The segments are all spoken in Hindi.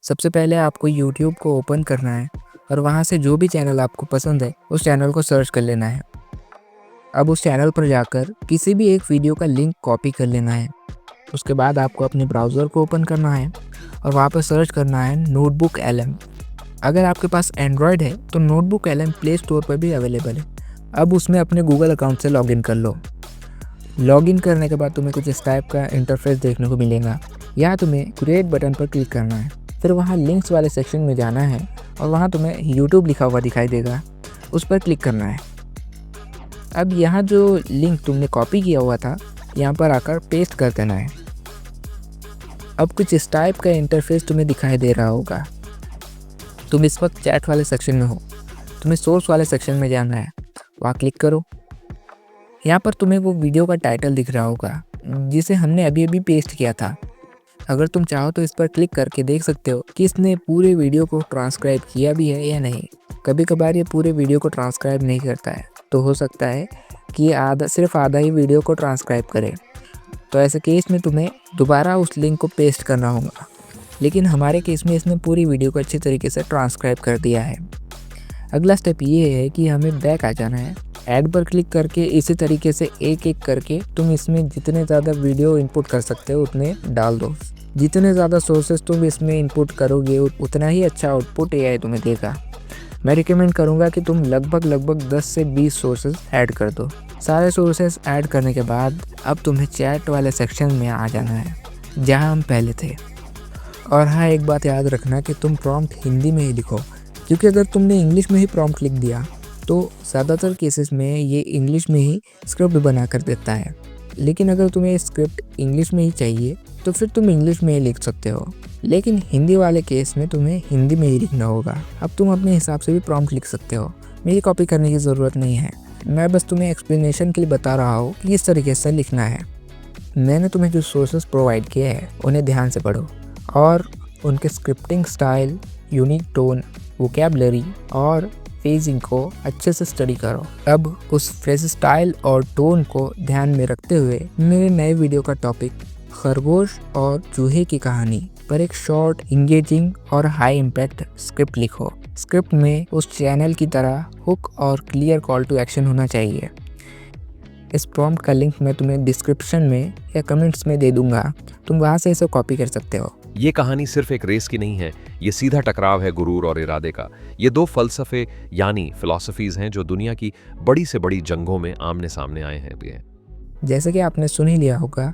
सबसे पहले आपको यूट्यूब को ओपन करना है और वहाँ से जो भी चैनल आपको पसंद है उस चैनल को सर्च कर लेना है। अब उस चैनल पर जाकर किसी भी एक वीडियो का लिंक कॉपी कर लेना है। उसके बाद आपको अपने ब्राउज़र को ओपन करना है और वहाँ पर सर्च करना है नोटबुक LM। अगर आपके पास एंड्रॉयड है तो नोटबुक LM प्ले स्टोर पर भी अवेलेबल है। अब उसमें अपने गूगल अकाउंट से लॉगिन कर लो। लॉगिन करने के बाद तुम्हें कुछ इस टाइप का इंटरफेस देखने को मिलेगा। यहाँ तुम्हें क्रिएट बटन पर क्लिक करना है, फिर वहाँ लिंक्स वाले सेक्शन में जाना है और वहाँ तुम्हें यूट्यूब लिखा हुआ दिखाई देगा, उस पर क्लिक करना है। अब यहाँ जो लिंक तुमने कॉपी किया हुआ था यहाँ पर आकर पेस्ट कर देना है। अब कुछ इस टाइप का इंटरफेस तुम्हें दिखाई दे रहा होगा। तुम इस वक्त चैट वाले सेक्शन में हो, तुम्हें सोर्स वाले सेक्शन में जाना है, वहाँ क्लिक करो। यहाँ पर तुम्हें वो वीडियो का टाइटल दिख रहा होगा जिसे हमने अभी अभी पेस्ट किया था। अगर तुम चाहो तो इस पर क्लिक करके देख सकते हो कि इसने पूरे वीडियो को ट्रांसक्राइब किया भी है या नहीं। कभी कभार ये पूरे वीडियो को ट्रांसक्राइब नहीं करता है, तो हो सकता है कि सिर्फ आधा ही वीडियो को ट्रांसक्राइब करे। तो ऐसे केस में तुम्हें दोबारा उस लिंक को पेस्ट करना होगा, लेकिन हमारे केस में इसने पूरी वीडियो को अच्छी तरीके से ट्रांसक्राइब कर दिया है। अगला स्टेप ये है कि हमें बैक आ जाना है। ऐड पर क्लिक करके इसी तरीके से एक एक करके तुम इसमें जितने ज़्यादा वीडियो इनपुट कर सकते हो उतने डाल दो। जितने ज़्यादा सोर्सेज तुम इसमें इनपुट करोगे उतना ही अच्छा आउटपुट AI तुम्हें देगा। मैं रिकमेंड करूँगा कि तुम लगभग 10 से 20 सोर्सेज ऐड कर दो। सारे सोर्सेज ऐड करने के बाद अब तुम्हें चैट वाले सेक्शन में आ जाना है जहाँ हम पहले थे। और हाँ, एक बात याद रखना कि तुम प्रॉम्प्ट हिंदी में ही लिखो, क्योंकि अगर तुमने इंग्लिश में ही प्रॉम्प्ट लिख दिया तो ज़्यादातर केसेस में ये इंग्लिश में ही स्क्रिप्ट बना कर देता है। लेकिन अगर तुम्हें स्क्रिप्ट इंग्लिश में ही चाहिए तो फिर तुम इंग्लिश में ही लिख सकते हो, लेकिन हिंदी वाले केस में तुम्हें हिंदी में ही लिखना होगा। अब तुम अपने हिसाब से भी प्रॉम्प्ट लिख सकते हो, मेरी कॉपी करने की ज़रूरत नहीं है। मैं बस तुम्हें एक्सप्लेनेशन के लिए बता रहा हूँ कि किस तरीके से लिखना है। मैंने तुम्हें जो सोर्सेस प्रोवाइड किए हैं उन्हें ध्यान से पढ़ो और उनके scripting style, unique tone, vocabulary और फेजिंग को अच्छे से स्टडी करो। अब उस फ्रेज स्टाइल और टोन को ध्यान में रखते हुए मेरे नए वीडियो का टॉपिक खरगोश और चूहे की कहानी पर एक शॉर्ट, इंगेजिंग और हाई इम्पैक्ट स्क्रिप्ट लिखो। स्क्रिप्ट में उस चैनल की तरह हुक और क्लियर कॉल टू एक्शन होना चाहिए। इस प्रॉम्प्ट का लिंक मैं तुम्हें डिस्क्रिप्शन में या कमेंट्स में दे दूंगा, तुम वहाँ से इसे कॉपी कर सकते हो। ये कहानी सिर्फ एक रेस की नहीं है, ये सीधा टकराव है गुरूर और इरादे का। ये दो फलसफे यानी फिलॉसफीज हैं जो दुनिया की बड़ी से बड़ी जंगों में आमने सामने आए हैं भी। जैसे कि आपने सुन ही लिया होगा,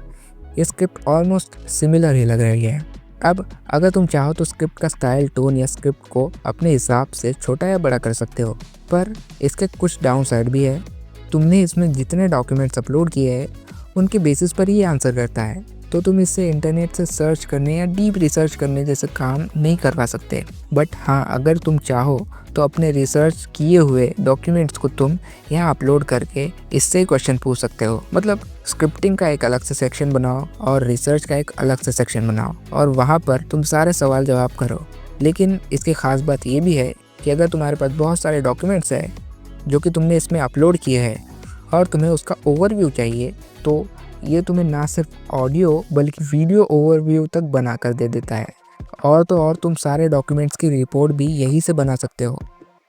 ये स्क्रिप्ट ऑलमोस्ट सिमिलर ही लग रही है। अब अगर तुम चाहो तो स्क्रिप्ट का स्टाइल, टोन या स्क्रिप्ट को अपने हिसाब से छोटा या बड़ा कर सकते हो, पर इसके कुछ डाउन साइड भी है। तुमने इसमें जितने डॉक्यूमेंट्स अपलोड किए हैं उनके बेसिस पर ही आंसर करता है, तो तुम इससे इंटरनेट से सर्च करने या डीप रिसर्च करने जैसे काम नहीं करवा सकते। बट हाँ, अगर तुम चाहो तो अपने रिसर्च किए हुए डॉक्यूमेंट्स को तुम यहाँ अपलोड करके इससे क्वेश्चन पूछ सकते हो। मतलब स्क्रिप्टिंग का एक अलग से सेक्शन बनाओ और रिसर्च का एक अलग से सेक्शन बनाओ और वहाँ पर तुम सारे सवाल जवाब करो। लेकिन इसकी ख़ास बात ये भी है कि अगर तुम्हारे पास बहुत सारे डॉक्यूमेंट्स हैं जो कि तुमने इसमें अपलोड किए हैं और तुम्हें उसका ओवरव्यू चाहिए, तो ये तुम्हें ना सिर्फ ऑडियो बल्कि वीडियो ओवरव्यू तक बना कर दे देता है। और तो और तुम सारे डॉक्यूमेंट्स की रिपोर्ट भी यहीं से बना सकते हो।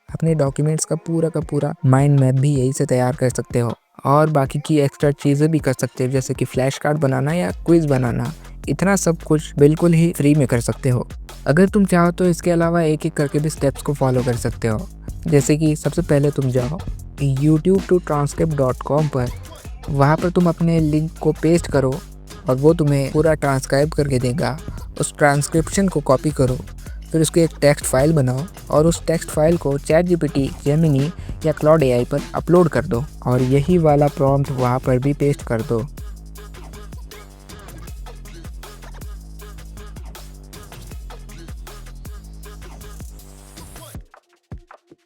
अपने डॉक्यूमेंट्स का पूरा माइंड मैप भी यहीं से तैयार कर सकते हो और बाकी की एक्स्ट्रा चीज़ें भी कर सकते हो, जैसे कि फ्लैश कार्ड बनाना या क्विज बनाना। इतना सब कुछ बिल्कुल ही फ्री में कर सकते हो। अगर तुम चाहो तो इसके अलावा एक एक करके भी स्टेप्स को फॉलो कर सकते हो। जैसे कि सबसे पहले तुम जाओ youtube-to-transcript.com पर, वहाँ पर तुम अपने लिंक को पेस्ट करो और वो तुम्हें पूरा ट्रांसक्राइब करके देगा। उस ट्रांसक्रिप्शन को कॉपी करो, फिर उसकी एक टेक्स्ट फाइल बनाओ और उस टेक्स्ट फाइल को ChatGPT, जेमिनी या क्लाउड AI पर अपलोड कर दो और यही वाला प्रॉम्प्ट वहाँ पर भी पेस्ट कर दो।